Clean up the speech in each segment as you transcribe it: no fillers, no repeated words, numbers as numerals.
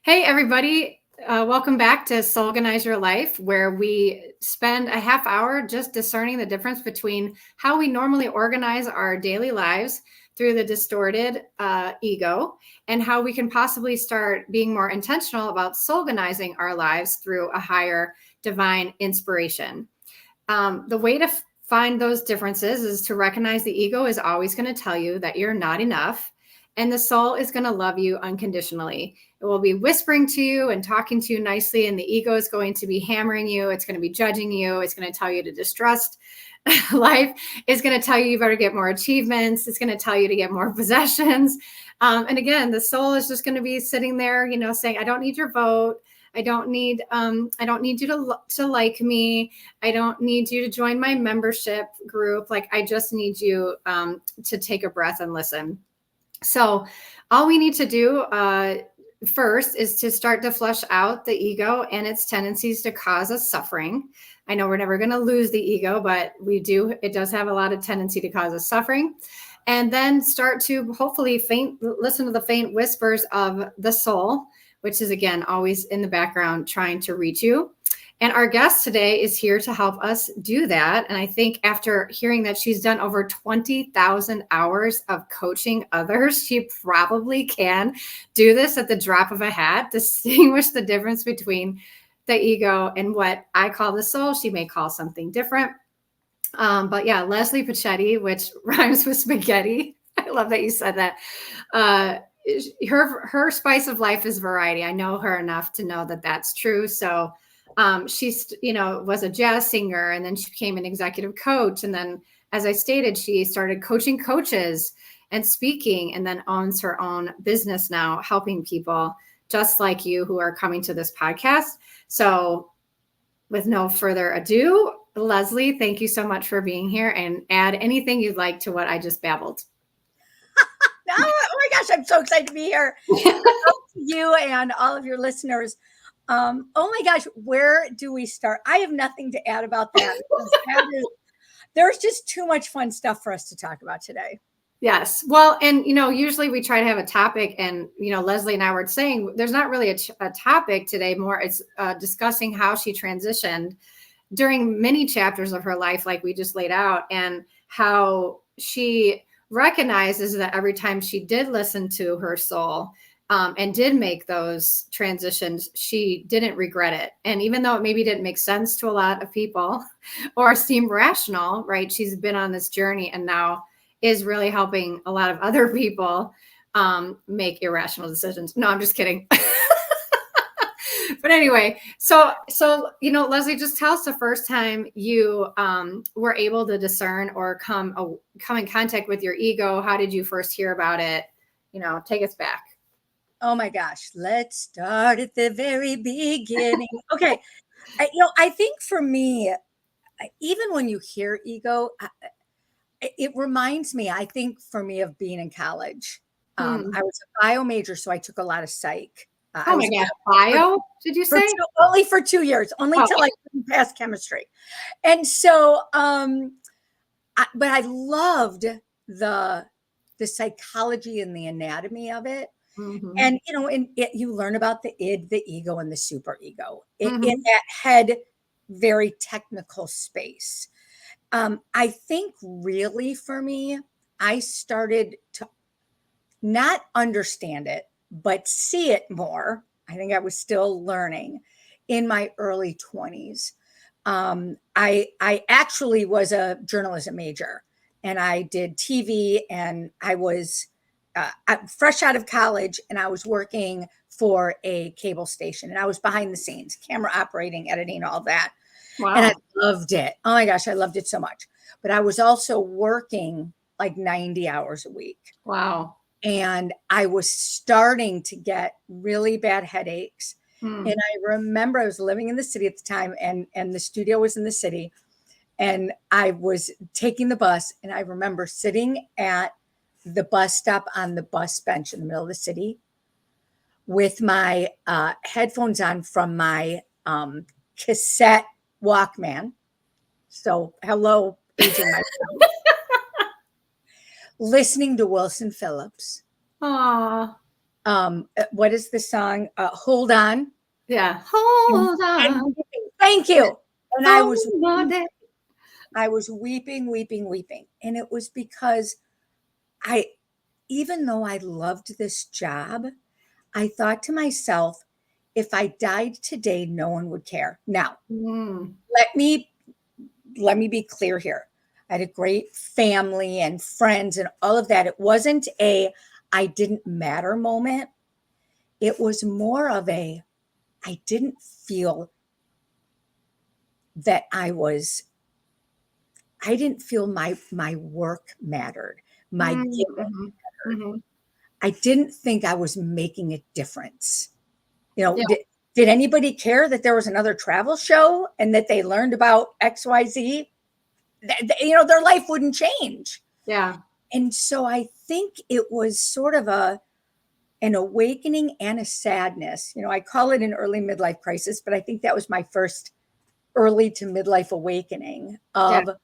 Hey, everybody. Welcome back to Soulganize Your Life, where we spend a half hour just discerning the difference between how we normally organize our daily lives through the distorted ego and how we can possibly start being more intentional about soulganizing our lives through a higher divine inspiration. The way to find those differences is to recognize the ego is always going to tell you that you're not enough, and the soul is going to love you unconditionally. It will be whispering to you and talking to you nicely, and the ego is going to be hammering you. It's going to be judging you. It's going to tell you to distrust life. It's going to tell you better get more achievements. It's going to tell you to get more possessions. And again, the soul is just going to be sitting there, saying, I don't need your vote. I don't need you to like me. I don't need you to join my membership group. Like, I just need you to take a breath and listen. So all we need to do first is to start to flush out the ego and its tendencies to cause us suffering. I know we're never going to lose the ego, but it does have a lot of tendency to cause us suffering. And then start to hopefully listen to the faint whispers of the soul, which is, again, always in the background trying to reach you. And our guest today is here to help us do that. And I think after hearing that she's done over 20,000 hours of coaching others, she probably can do this at the drop of a hat, distinguish the difference between the ego and what I call the soul. She may call something different. But yeah, Leslie Pachetti, which rhymes with spaghetti. I love that you said that. Her spice of life is variety. I know her enough to know that that's true. So she's, was a jazz singer, and then she became an executive coach. And then, as I stated, she started coaching coaches and speaking, and then owns her own business now, helping people just like you who are coming to this podcast. So with no further ado, Leslie, thank you so much for being here, and add anything you'd like to what I just babbled. Oh my gosh, I'm so excited to be here. You and all of your listeners. Oh my gosh, where do we start? I have nothing to add about that. There's just too much fun stuff for us to talk about today. Yes. Well, and, usually we try to have a topic, and, Leslie and I were saying there's not really a topic today. More it's discussing how she transitioned during many chapters of her life, like we just laid out, and how she recognizes that every time she did listen to her soul and did make those transitions, she didn't regret it. And even though it maybe didn't make sense to a lot of people or seem rational, right? She's been on this journey and now is really helping a lot of other people make irrational decisions. No, I'm just kidding. But anyway, so Leslie, just tell us the first time you were able to discern or come in contact with your ego. How did you first hear about it? Take us back. Oh my gosh, let's start at the very beginning. Okay, I think for me, even when you hear ego, it reminds me, I think for me, of being in college. I was a bio major, so I took a lot of psych. Oh my gosh, bio? Did you say? Only for 2 years, only till I couldn't pass chemistry. And so, but I loved the psychology and the anatomy of it. Mm-hmm. And, you learn about the id, the ego, and the super ego in that head, very technical space. I think really for me, I started to not understand it, but see it more. I think I was still learning in my early 20s. I actually was a journalism major, and I did TV, and I was fresh out of college, and I was working for a cable station, and I was behind the scenes, camera operating, editing, all that. Wow. And I loved it. Oh my gosh, I loved it so much. But I was also working like 90 hours a week. Wow. And I was starting to get really bad headaches. And I remember I was living in the city at the time, and the studio was in the city. And I was taking the bus, and I remember sitting at the bus stop on the bus bench in the middle of the city with my headphones on from my cassette Walkman. So hello, aging myself. Listening to Wilson Phillips. Aww. What is the song? Hold On. Yeah. And, Hold and on. thank you. And For one day. I was weeping, weeping, weeping. And it was because I, even though I loved this job, I thought to myself, if I died today, no one would care. Now, Mm, let me let me be clear here. I had a great family and friends and all of that. It wasn't a I didn't matter moment. It was more of a I didn't feel that I didn't feel my work mattered. My mm, giving mhm, mattered. mhm. I didn't think I was making a difference. You know, Yeah. did anybody care that there was another travel show and that they learned about XYZ? Their life wouldn't change. Yeah. And so I think it was sort of an awakening and a sadness. I call it an early midlife crisis, but I think that was my first early to midlife awakening Yeah. of,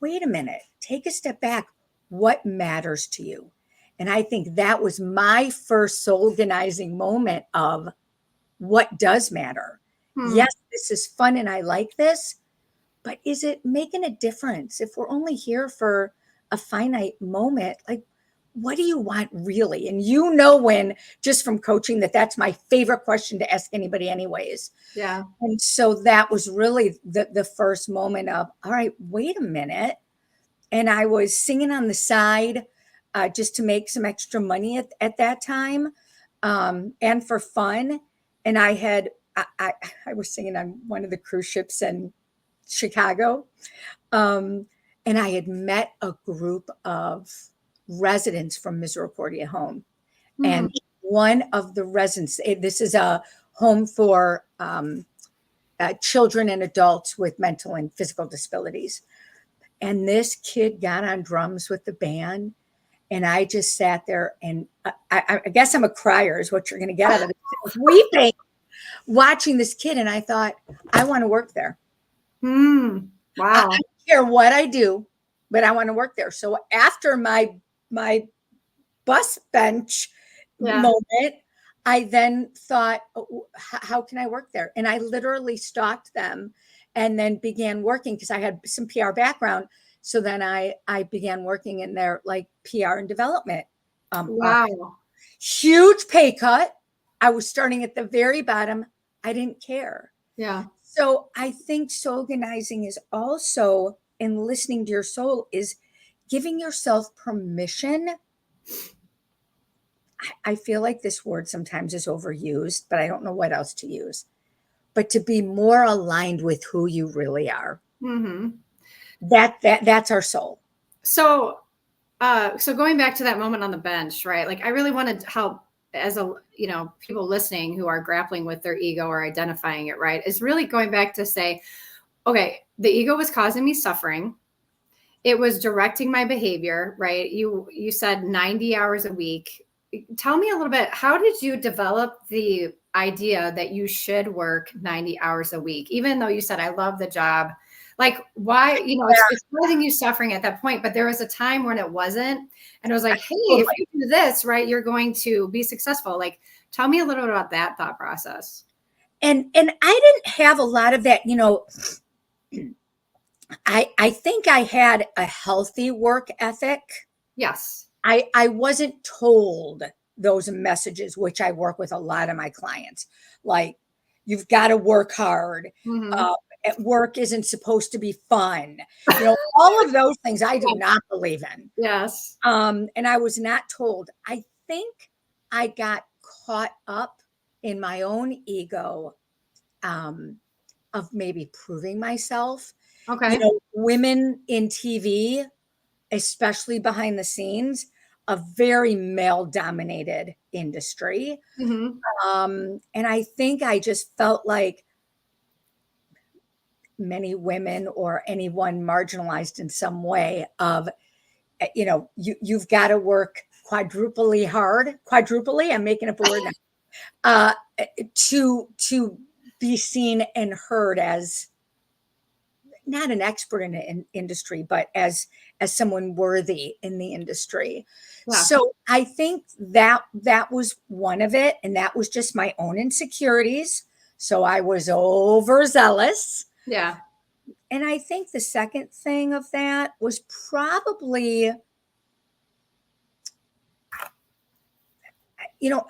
wait a minute, take a step back. What matters to you? And I think that was my first soulganizing moment of what does matter. Hmm. Yes, this is fun and I like this, but is it making a difference? If we're only here for a finite moment, like, what do you want really? And when, just from coaching, that's my favorite question to ask anybody, anyways. Yeah. And so that was really the first moment of, all right, wait a minute. And I was singing on the side just to make some extra money at that time, and for fun. And I was singing on one of the cruise ships in Chicago. Um, and I had met a group of residents from Misericordia Home. Hmm. And one of the residents, this is a home for children and adults with mental and physical disabilities. And this kid got on drums with the band. And I just sat there and I guess I'm a crier, is what you're going to get out of this. Weeping, watching this kid. And I thought, I want to work there. Hmm. I Wow. don't care what I do, but I want to work there. So after my bus bench Yeah. moment, I then thought, oh, how can I work there? And I literally stalked them and then began working because I had some PR background. So then I began working in their like PR and development. Office. Wow. Huge pay cut. I was starting at the very bottom. I didn't care. Yeah. So I think soul organizing is also, in listening to your soul, is giving yourself permission. I feel like this word sometimes is overused, but I don't know what else to use. But to be more aligned with who you really are. Hmm. That's our soul. So, so going back to that moment on the bench, right? Like, I really want to help as people listening who are grappling with their ego or identifying it, right? Is really going back to say, okay, the ego was causing me suffering. It was directing my behavior, right? You said 90 hours a week. Tell me a little bit, how did you develop the idea that you should work 90 hours a week, even though you said, I love the job? Like, why, it's causing you suffering at that point, but there was a time when it wasn't. And it was like, hey, if you do this, right, you're going to be successful. Like, tell me a little bit about that thought process. And I didn't have a lot of that, I think I had a healthy work ethic. Yes. I wasn't told those messages, which I work with a lot of my clients. Like, you've got to work hard. Mm-hmm. At work isn't supposed to be fun. All of those things I do not believe in. Yes. And I was not told. I think I got caught up in my own ego, of maybe proving myself. Okay. Women in TV, especially behind the scenes, a very male dominated industry. Mm-hmm. And I think I just felt like many women or anyone marginalized in some way of, you've got to work quadruply, I'm making up a word now, to be seen and heard as, not an expert in an industry, but as someone worthy in the industry. Yeah. So I think that was one of it, and that was just my own insecurities. So I was overzealous. Yeah. And I think the second thing of that was probably,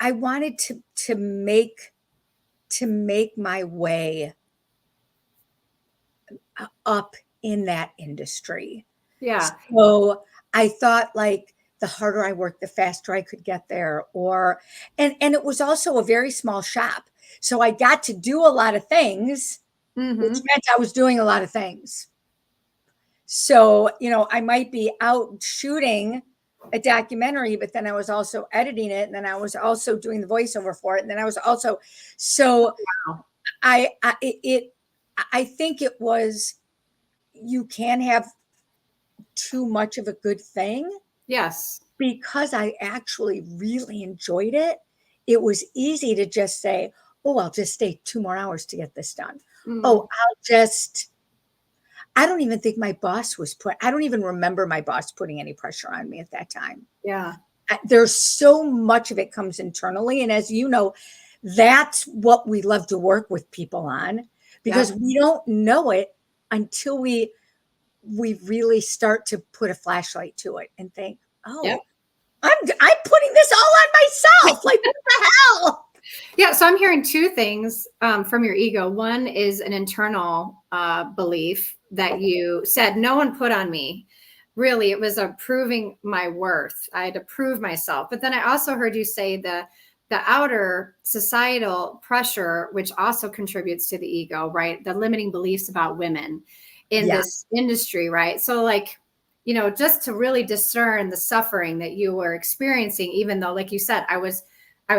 I wanted to make my way up in that industry. Yeah. So I thought, like, the harder I worked, the faster I could get there. And it was also a very small shop. So I got to do a lot of things, which Mm-hmm. meant I was doing a lot of things. So, I might be out shooting a documentary, but then I was also editing it, and then I was also doing the voiceover for it, and then I was also, so Wow. I think it was, you can have too much of a good thing. Yes. Because I actually really enjoyed it, it was easy to just say, "Oh, I'll just stay 2 more hours to get this done. Mm. Oh, I don't even think my boss I don't even remember my boss putting any pressure on me at that time. Yeah. There's so much of it comes internally, and as you know, that's what we love to work with people on, because Yep. we don't know it until we really start to put a flashlight to it and think, Yep. "Oh, I'm putting this all on myself. Like, what the hell?" Yeah, so I'm hearing two things from your ego. One is an internal belief that you said no one put on me. Really, it was a proving my worth. I had to prove myself. But then I also heard you say the outer societal pressure, which also contributes to the ego, right? The limiting beliefs about women in Yeah. this industry, right? So, like, just to really discern the suffering that you were experiencing, even though, like you said, I was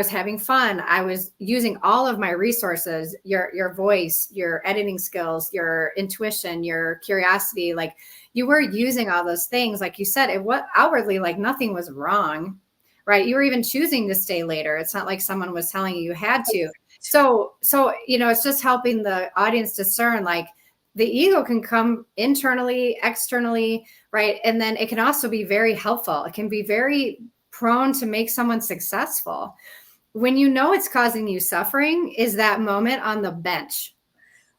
having fun. I was using all of my resources, your voice, your editing skills, your intuition, your curiosity. Like, you were using all those things. Like you said, it was outwardly like nothing was wrong, right? You were even choosing to stay later. It's not like someone was telling you had to. So it's just helping the audience discern, like, the ego can come internally, externally, right? And then it can also be very helpful. It can be very prone to make someone successful. When it's causing you suffering is that moment on the bench,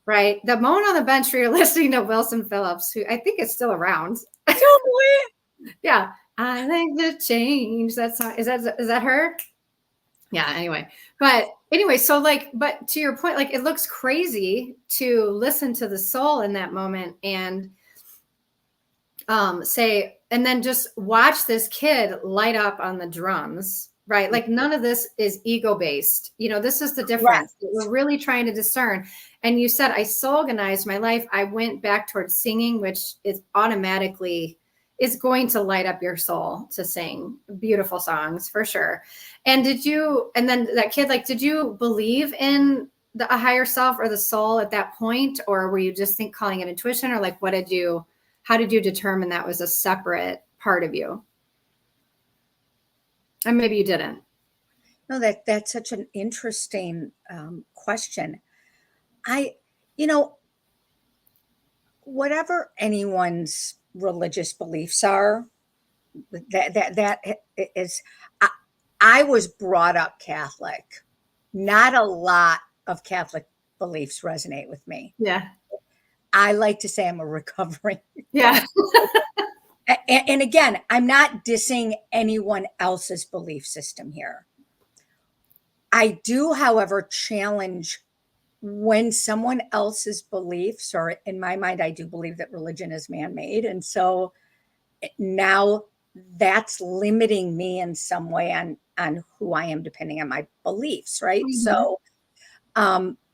right? The moment on the bench where you're listening to Wilson Phillips, who I think is still around. Totally. Yeah. I think the change. That's not, is that her? Yeah. Anyway, so, like, but to your point, like, it looks crazy to listen to the soul in that moment and say, and then just watch this kid light up on the drums, right? Like, none of this is ego based. This is the difference that we're really trying to discern. And you said, I soulganized my life. I went back towards singing, which is automatically is going to light up your soul to sing beautiful songs for sure. And then that kid, like, did you believe in a higher self or the soul at that point? Or were you just calling it intuition, or like, how did you determine that was a separate part of you? And maybe you didn't. No, that's such an interesting question. I, you know, whatever anyone's religious beliefs are, that is, I was brought up Catholic. Not a lot of Catholic beliefs resonate with me. Yeah. I like to say I'm a recovering. Yeah. And again, I'm not dissing anyone else's belief system here. I do, however, challenge when someone else's beliefs, or in my mind, I do believe that religion is man made. And so now that's limiting me in some way on who I am, depending on my beliefs, right? Mm-hmm. So,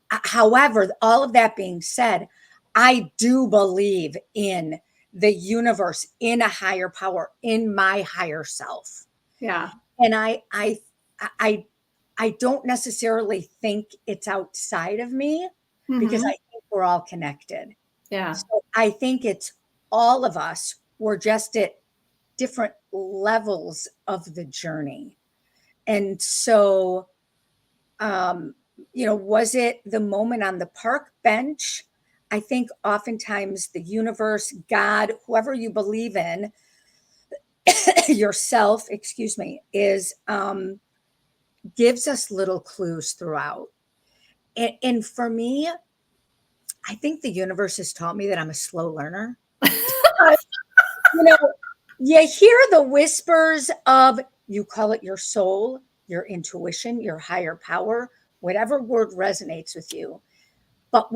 however, all of that being said, I do believe in the universe, in a higher power, in my higher self. Yeah. And I I don't necessarily think it's outside of me, because I Mm-hmm. think we're all connected. Yeah. So I think it's all of us. We're just at different levels of the journey. And so, was it the moment on the park bench? I think oftentimes the universe, God, whoever you believe in, yourself, excuse me, is gives us little clues throughout. And for me, I think the universe has taught me that I'm a slow learner. You know, you hear the whispers of, you call it your soul, your intuition, your higher power, whatever word resonates with you. But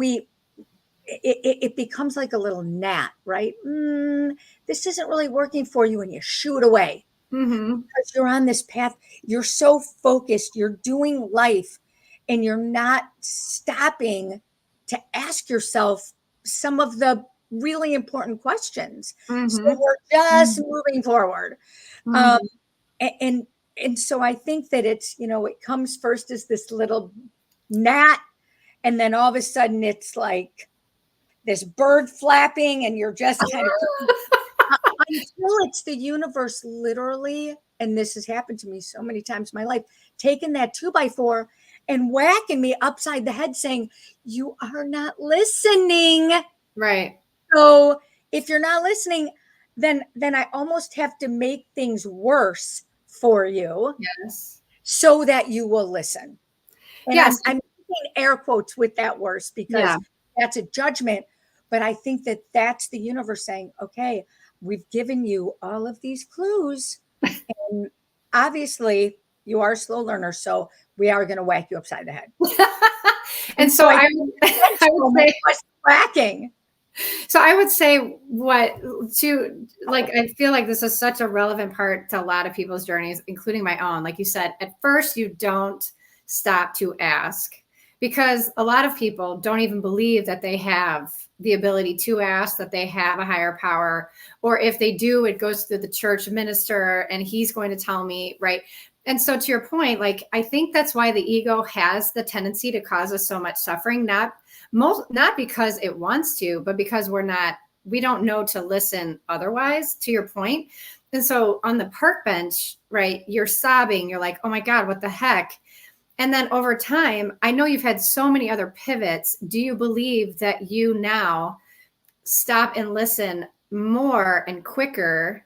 it becomes like a little gnat, right? This isn't really working for you, and you shoo it away Mm-hmm. because you're on this path. You're so focused, you're doing life, and you're not stopping to ask yourself some of the really important questions. So Mm-hmm. we're just moving forward. Um, Mm-hmm. and and so I think that it's, it comes first as this little gnat, and then all of a sudden it's like this bird flapping, and you're just kind of until it's the universe literally, and this has happened to me so many times in my life, taking that 2x4 and whacking me upside the head saying, you are not listening. Right. So if you're not listening, then I almost have to make things worse for you Yes. so that you will listen. And Yes. I'm using air quotes with that worse because Yeah. that's a judgment. But I think that that's the universe saying, okay, we've given you all of these clues. And obviously, you are a slow learner. So we are going to whack you upside the head. And And so so I I, think I would intentional say, was whacking. so I would say what to like, I feel like this is such a relevant part to a lot of people's journeys, including my own. Like you said, at first you don't stop to ask because a lot of people don't even believe that they have the ability to ask, that they have a higher power, or if they do, it goes through the church minister and he's going to tell me, right? And so to your point, like I think that's why the ego has the tendency to cause us so much suffering, not because it wants to, but because we don't know to listen otherwise, to your point. And so on the park bench, right, you're sobbing, you're like, oh my God, what the heck? And then over time, I know you've had so many other pivots. Do you believe that you now stop and listen more and quicker,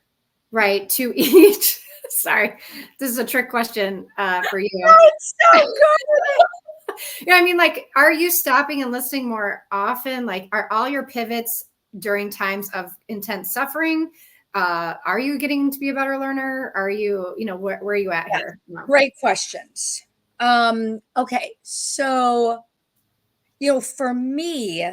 right, to each? Sorry, this is a trick question for you. It's so good. I mean, like, are you stopping and listening more often? Like, are all your pivots during times of intense suffering? Are you getting to be a better learner? Are you, where are you at Yeah, here? No. great questions. Okay. So, for me,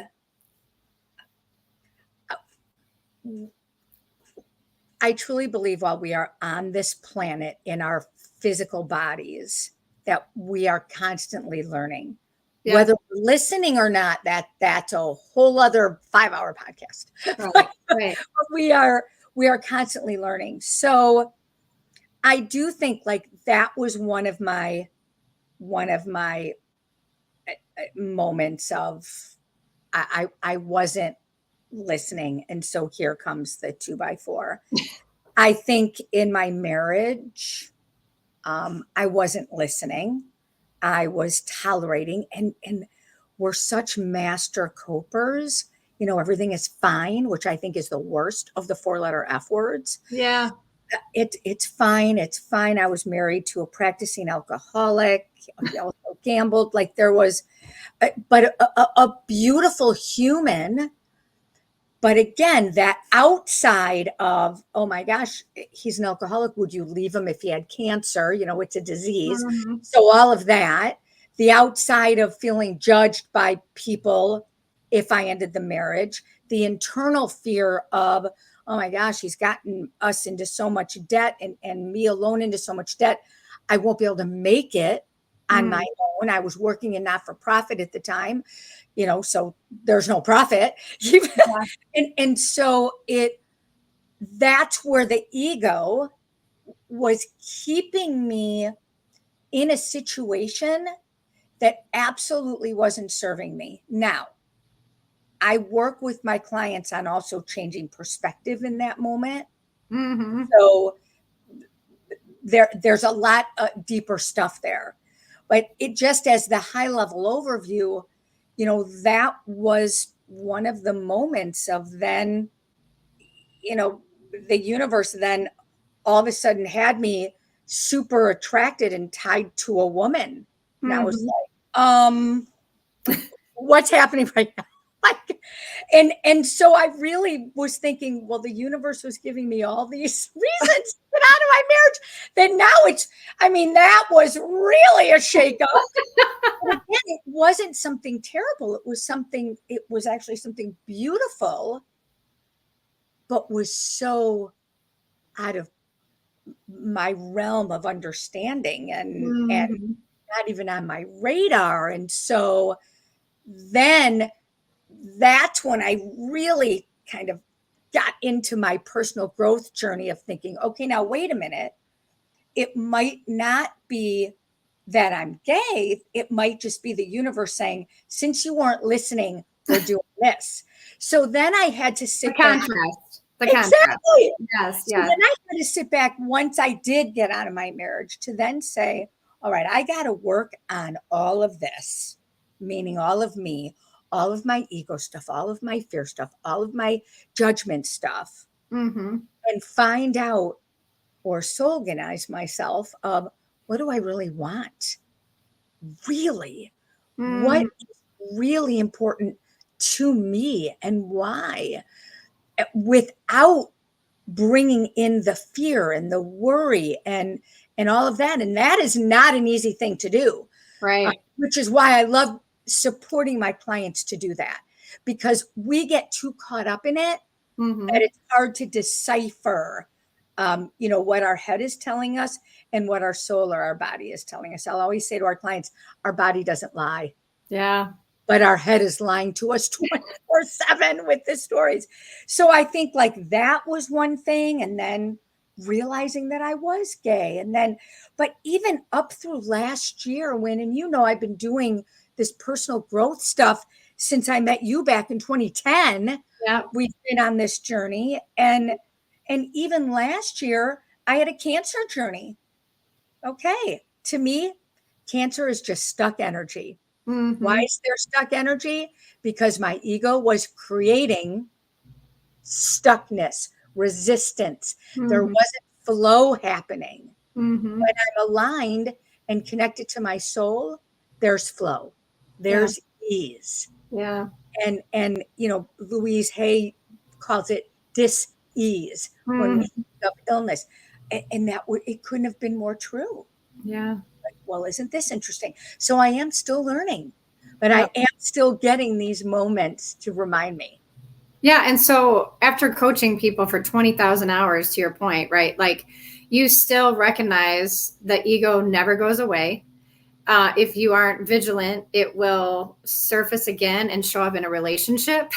I truly believe while we are on this planet in our physical bodies, that we are constantly learning. Yeah. Whether we're listening or not, that's a whole other 5-hour podcast. Right. Right. we are constantly learning. So I do think like that was one of my moments of I wasn't listening. And so here comes the 2x4. I think in my marriage, I wasn't listening. I was tolerating, and we're such master copers. Everything is fine, which I think is the worst of the 4-letter F words. Yeah. It's fine. It's fine. I was married to a practicing alcoholic. He also gambled. Like there was, but a beautiful human. But again, that outside of, oh my gosh, he's an alcoholic. Would you leave him if he had cancer? It's a disease. Mhm. So all of that, the outside of feeling judged by people if I ended the marriage, the internal fear of, oh my gosh, he's gotten us into so much debt and me alone into so much debt. I won't be able to make it on my Mm. own. I was working in not for profit at the time, so there's no profit. Yeah. And so that's where the ego was keeping me in a situation that absolutely wasn't serving me. Now, I work with my clients on also changing perspective in that moment. Mhm. So there's a lot deeper stuff there. But it just as the high level overview, that was one of the moments of then, the universe then all of a sudden had me super attracted and tied to a woman. And I was Mhm. like, what's happening right now? Like, and so I really was thinking, well, the universe was giving me all these reasons to get out of my marriage. Then now that was really a shakeup. But again, it wasn't something terrible. It was actually something beautiful, but was so out of my realm of understanding and Mhm. not even on my radar. And so then that's when I really kind of got into my personal growth journey of thinking, okay, now wait a minute. It might not be that I'm gay. It might just be the universe saying, since you weren't listening, we're doing this. So then I had to The sit back. contrast. The contrast. Exactly. Yes, So yes. then I had to sit back once I did get out of my marriage to then say, all right, I got to work on all of this, meaning all of me, all of my ego stuff, all of my fear stuff, all of my judgment stuff, Mhm. and find out or soulganize myself of what do I really want? Really? What Mhm. is really important to me and why? Without bringing in the fear and the worry and all of that, and that is not an easy thing to do, Right. which is why I love supporting my clients to do that, because we get too caught up in it that Mhm. it's hard to decipher what our head is telling us and what our soul or our body is telling us. I'll always say to our clients, our body doesn't lie, Yeah. but our head is lying to us 24/7 with the stories. So I think like that was one thing. And then realizing that I was gay. And then, but even up through last year and I've been doing this personal growth stuff since I met you back in 2010. Yeah. We've been on this journey. And even last year, I had a cancer journey. Okay. To me, cancer is just stuck energy. Why Mhm. is there stuck energy? Because my ego was creating stuckness, resistance. There Mhm. wasn't flow happening. Mhm. When I'm aligned and connected to my soul, there's flow, Yeah. there's ease. Yeah. And Louise Hay calls it dis-ease when we Mhm. think of illness. And it couldn't have been more true. Yeah. Well, isn't this interesting? So I am still learning, but I Yeah. am still getting these moments to remind me. Yeah. And so after coaching people for 20,000 hours, to your point, right? Like you still recognize the ego never goes away. If you aren't vigilant, it will surface again and show up in a relationship,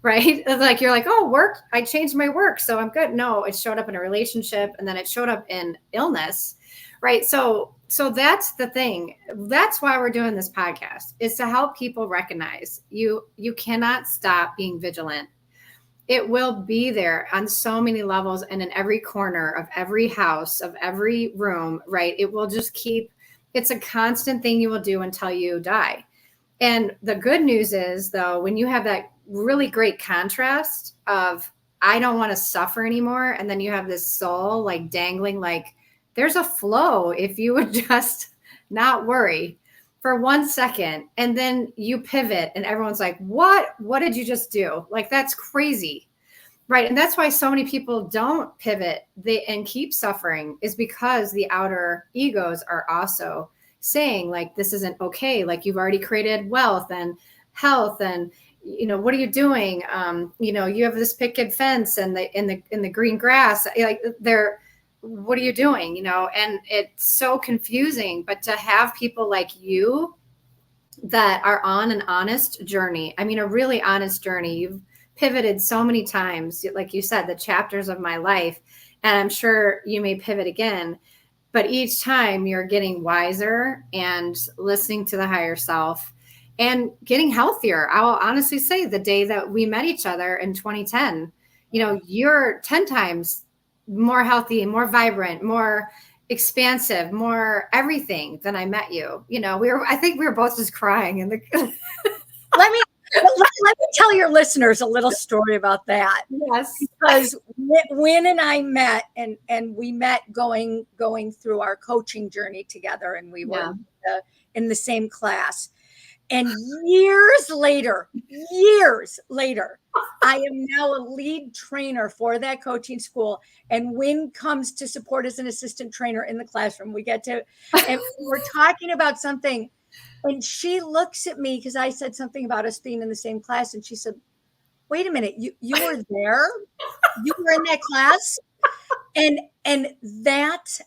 right? Like you're like, oh, work, I changed my work, so I'm good. No, it showed up in a relationship and then it showed up in illness, right? So that's the thing. That's why we're doing this podcast is to help people recognize you cannot stop being vigilant. It will be there on so many levels and in every corner of every house, of every room, right? It will just keep, it's a constant thing you will do until you die. And the good news is, though, when you have that really great contrast of, I don't want to suffer anymore. And then you have this soul like dangling, like there's a flow if you would just not worry for 1 second. And then you pivot and everyone's like, what did you just do? Like, that's crazy. Right. And that's why so many people don't pivot and keep suffering is because the outer egos are also saying like, this isn't okay. Like you've already created wealth and health and, what are you doing? You have this picket fence and in the green grass, like what are you doing? And it's so confusing, but to have people like you that are on an honest journey. I mean, a really honest journey. You've pivoted so many times, like you said, the chapters of my life. And I'm sure you may pivot again, but each time you're getting wiser and listening to the higher self and getting healthier. I will honestly say the day that we met each other in 2010, you're 10 times more healthy, more vibrant, more expansive, more everything than I met you. I think we were both just crying in the Let me Let me tell your listeners a little story about that. Yes. Because Win and I met, and we met going through our coaching journey together, and we were in the same class. And years later, I am now a lead trainer for that coaching school. And Win comes to support as an assistant trainer in the classroom. We get to, and we're talking about something. And she looks at me because I said something about us being in the same class. And she said, wait a minute, you were there? You were in that class? And that's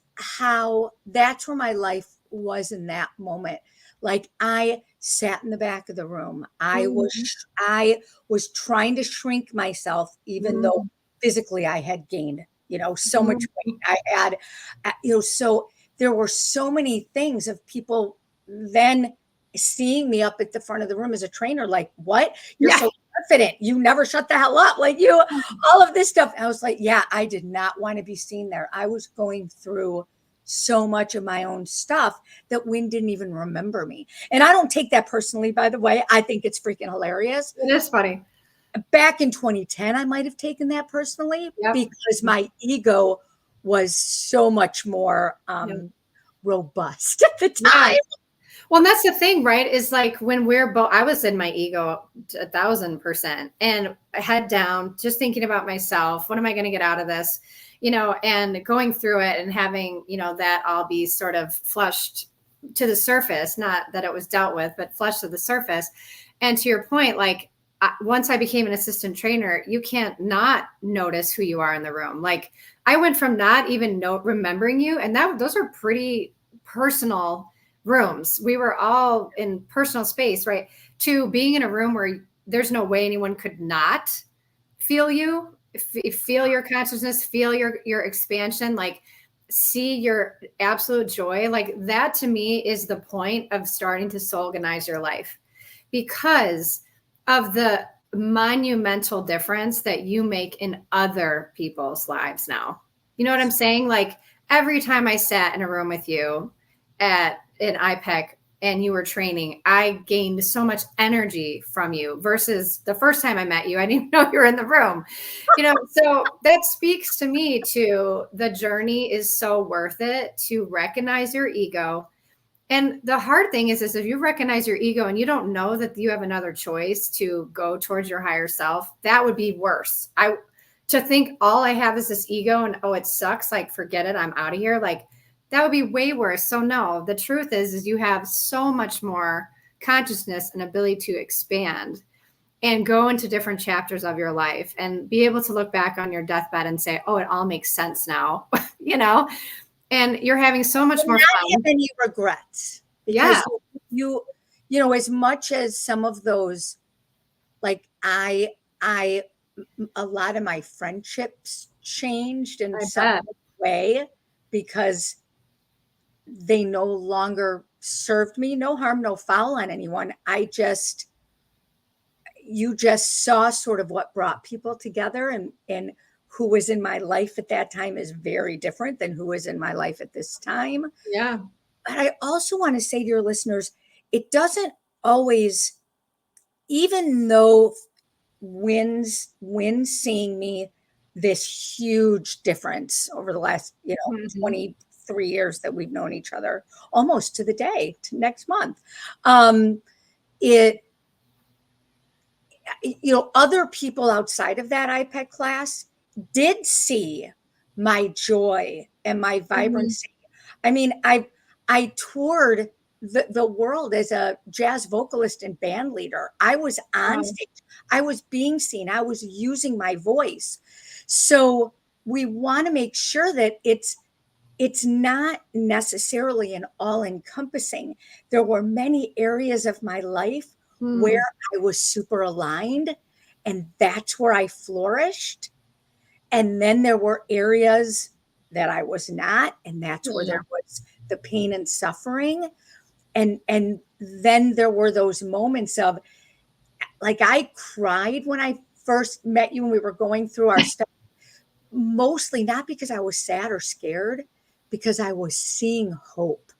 where my life was in that moment. Like, I sat in the back of the room. I was trying to shrink myself, even though physically I had gained, so much weight. I had, so there were so many things of people then seeing me up at the front of the room as a trainer, like, what? You're so confident. You never shut the hell up. Like, all of this stuff. I was like, yeah, I did not want to be seen there. I was going through so much of my own stuff that Win didn't even remember me. And I don't take that personally, by the way. I think it's freaking hilarious. It is funny. Back in 2010, I might have taken that personally because my ego was so much more robust at the time. Well, and that's the thing, right? Is like when we're both, I was in my ego 1,000% and head down, just thinking about myself. What am I going to get out of this? And going through it and having, that all be sort of flushed to the surface, not that it was dealt with, but flushed to the surface. And to your point, like once I became an assistant trainer, you can't not notice who you are in the room. Like I went from not even remembering you. And those are pretty personal rooms. We were all in personal space, right? To being in a room where there's no way anyone could not feel you, feel your consciousness, feel your expansion, like see your absolute joy. Like that to me is the point of starting to Soulganize your life, because of the monumental difference that you make in other people's lives now. You know what I'm saying? Like every time I sat in a room with you at an IPEC and you were training, I gained so much energy from you versus the first time I met you. I didn't even know you were in the room, so that speaks to me to the journey is so worth it to recognize your ego. And the hard thing is if you recognize your ego and you don't know that you have another choice to go towards your higher self, that would be worse. To think all I have is this ego and, oh, it sucks. Like, forget it. I'm out of here. Like, that would be way worse. So no, the truth is you have so much more consciousness and ability to expand and go into different chapters of your life and be able to look back on your deathbed and say, oh, it all makes sense now, and you're having so much more fun. Have any regrets? Because you as much as some of those, like a lot of my friendships changed in some way because they no longer served me. No harm, no foul on anyone. You just saw sort of what brought people together, and who was in my life at that time is very different than who is in my life at this time. Yeah. But I also want to say to your listeners, it doesn't always, even though Win's seeing me this huge difference over the last, 23 years that we've known each other, almost to the day, to next month. Other people outside of that IPEC class did see my joy and my vibrancy. I mean, I toured the world as a jazz vocalist and band leader. I was on stage. I was being seen. I was using my voice. So we want to make sure that it's not necessarily an all-encompassing. There were many areas of my life where I was super aligned, and that's where I flourished. And then there were areas that I was not, and that's where there was the pain and suffering. And then there were those moments of, like, I cried when I first met you and we were going through our stuff, mostly not because I was sad or scared, because I was seeing hope.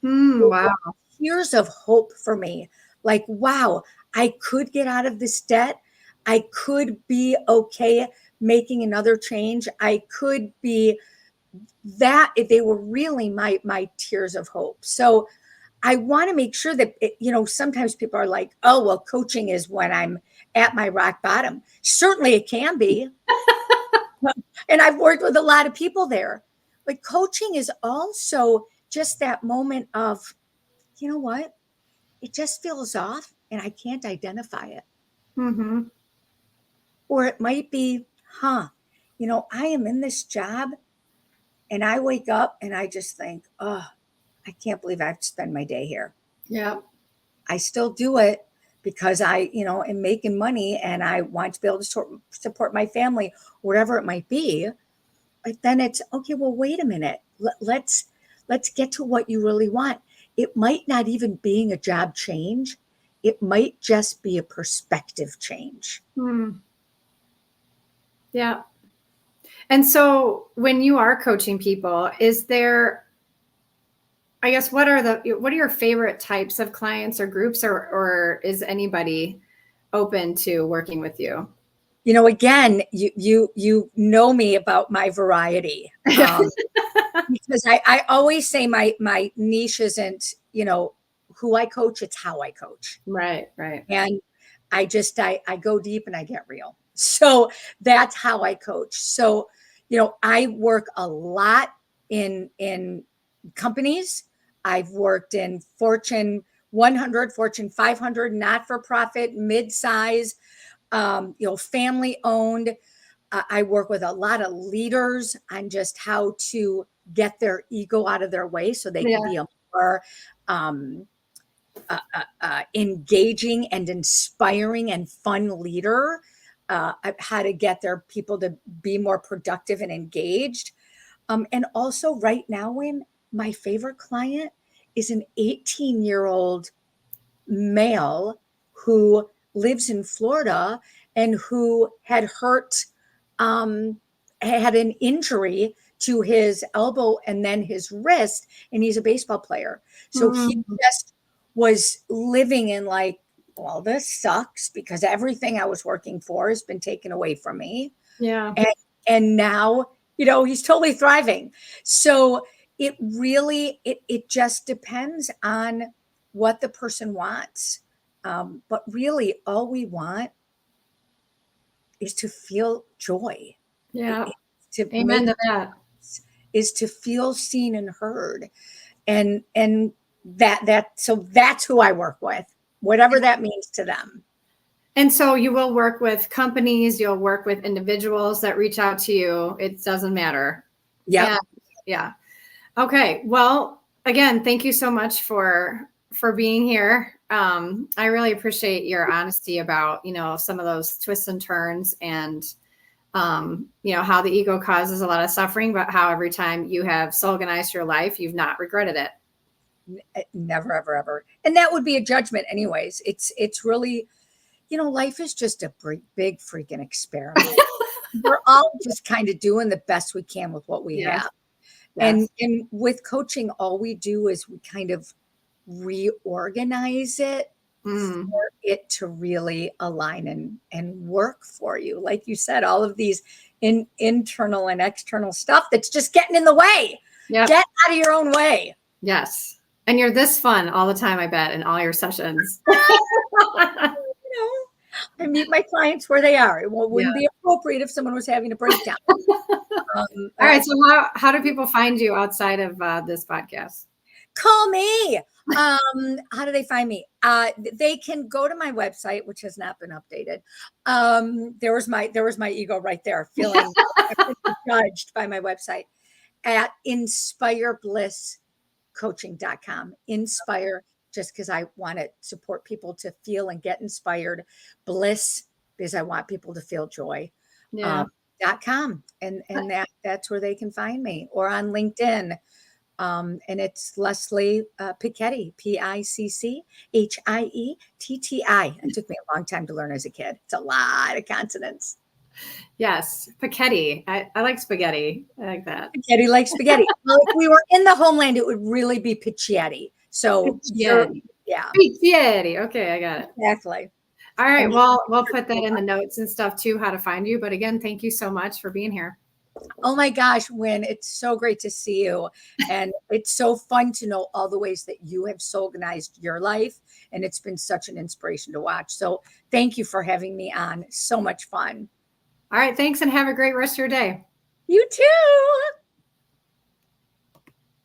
Wow. Years of hope for me. Like, wow, I could get out of this debt. I could be okay making another change. I could be that. They were really my tears of hope. So I want to make sure that, sometimes people are like, oh, well, coaching is when I'm at my rock bottom. Certainly it can be. And I've worked with a lot of people there. But coaching is also just that moment of, you know what? It just feels off and I can't identify it. Mm-hmm. Or it might be, I am in this job and I wake up and I just think, oh, I can't believe I have to spend my day here. Yeah. I still do it because I, am making money and I want to be able to support my family, whatever it might be. But then it's okay. Well, wait a minute. Let's get to what you really want. It might not even being a job change. It might just be a perspective change. Mm. Yeah. And so when you are coaching people, is there, I guess, what are your favorite types of clients or groups, or is anybody open to working with you? Again, you know me about my variety. Because I always say my niche isn't, who I coach, it's how I coach. Right, right. And I go deep and I get real. So that's how I coach. So, I work a lot in companies. I've worked in Fortune 100, Fortune 500, not for profit, mid-size, family owned. I work with a lot of leaders on just how to get their ego out of their way so they can be a more engaging and inspiring and fun leader. How to get their people to be more productive and engaged. And also, right now, my favorite client is an 18-year-old male who lives in Florida and who had had an injury to his elbow and then his wrist, and he's a baseball player. So he just was living in like, well, this sucks because everything I was working for has been taken away from me. Yeah. And now, he's totally thriving. So it really, it just depends on what the person wants. But really all we want is to feel joy. Yeah. To Amen to that. is to feel seen and heard. And so that's who I work with, whatever that means to them. And so you will work with companies, you'll work with individuals that reach out to you. It doesn't matter. Yeah. Yeah. Okay. Well, again, thank you so much for being here. I really appreciate your honesty about, some of those twists and turns and, how the ego causes a lot of suffering, but how every time you have Soulganized your life, you've not regretted it. Never, ever, ever. And that would be a judgment anyways. It's really, life is just a big freaking experiment. We're all just kind of doing the best we can with what we have. Yes. And with coaching, all we do is we kind of reorganize it for it to really align and work for you. Like you said, all of these internal and external stuff that's just getting in the way. Get out of your own way. Yes. And you're this fun all the time, I bet, in all your sessions. I meet my clients where they are. It wouldn't be appropriate if someone was having a breakdown. All right. So how do people find you outside of this podcast? Call me. How do they find me? They can go to my website, which has not been updated. There was my ego right there, feeling judged by my website at inspireblisscoaching.com. Inspire, just because I want to support people to feel and get inspired. Bliss, because I want people to feel joy. .com. And that's where they can find me, or on LinkedIn. And it's Leslie Picchetti, Picchetti. It took me a long time to learn as a kid. It's a lot of consonants. Yes, Picchetti. I like spaghetti. I like that. Picchetti likes spaghetti. Well, if we were in the homeland, it would really be Picchetti. So Picchetti. Yeah. Picchetti. Okay, I got it. Exactly. All right. And Well, we'll put that in the notes and stuff too, how to find you. But again, thank you so much for being here. oh my gosh, Wynn, it's so great to see you. And it's so fun to know all the ways that you have soulganized your life. And it's been such an inspiration to watch. So thank you for having me on. So much fun. All right. Thanks and have a great rest of your day. You too.